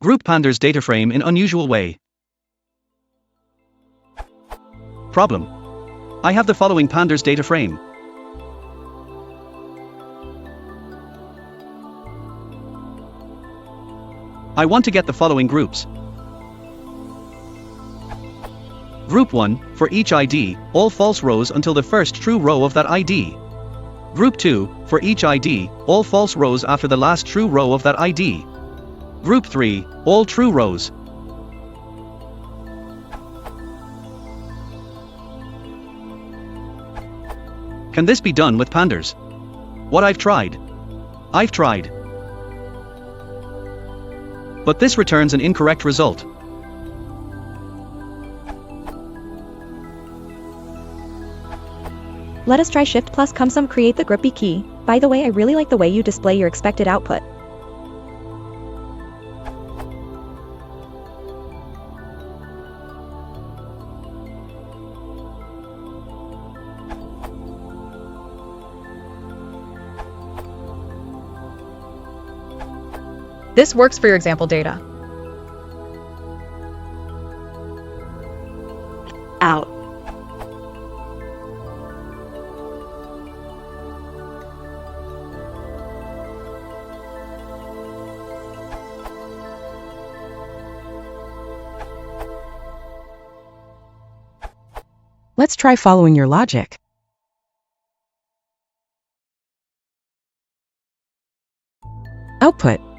Group pandas data frame in unusual way. Problem. I have the following pandas data frame. I want to get the following groups. Group 1, for each ID, all false rows until the first true row of that ID. Group 2, for each ID, all false rows after the last true row of that ID. Group 3, all true rows. Can this be done with pandas? What I've tried. But this returns an incorrect result. Let us try Shift plus CumSum create the groupby key. By the way, I really like the way you display your expected output. This works for your example data. Out. Let's try following your logic. Output.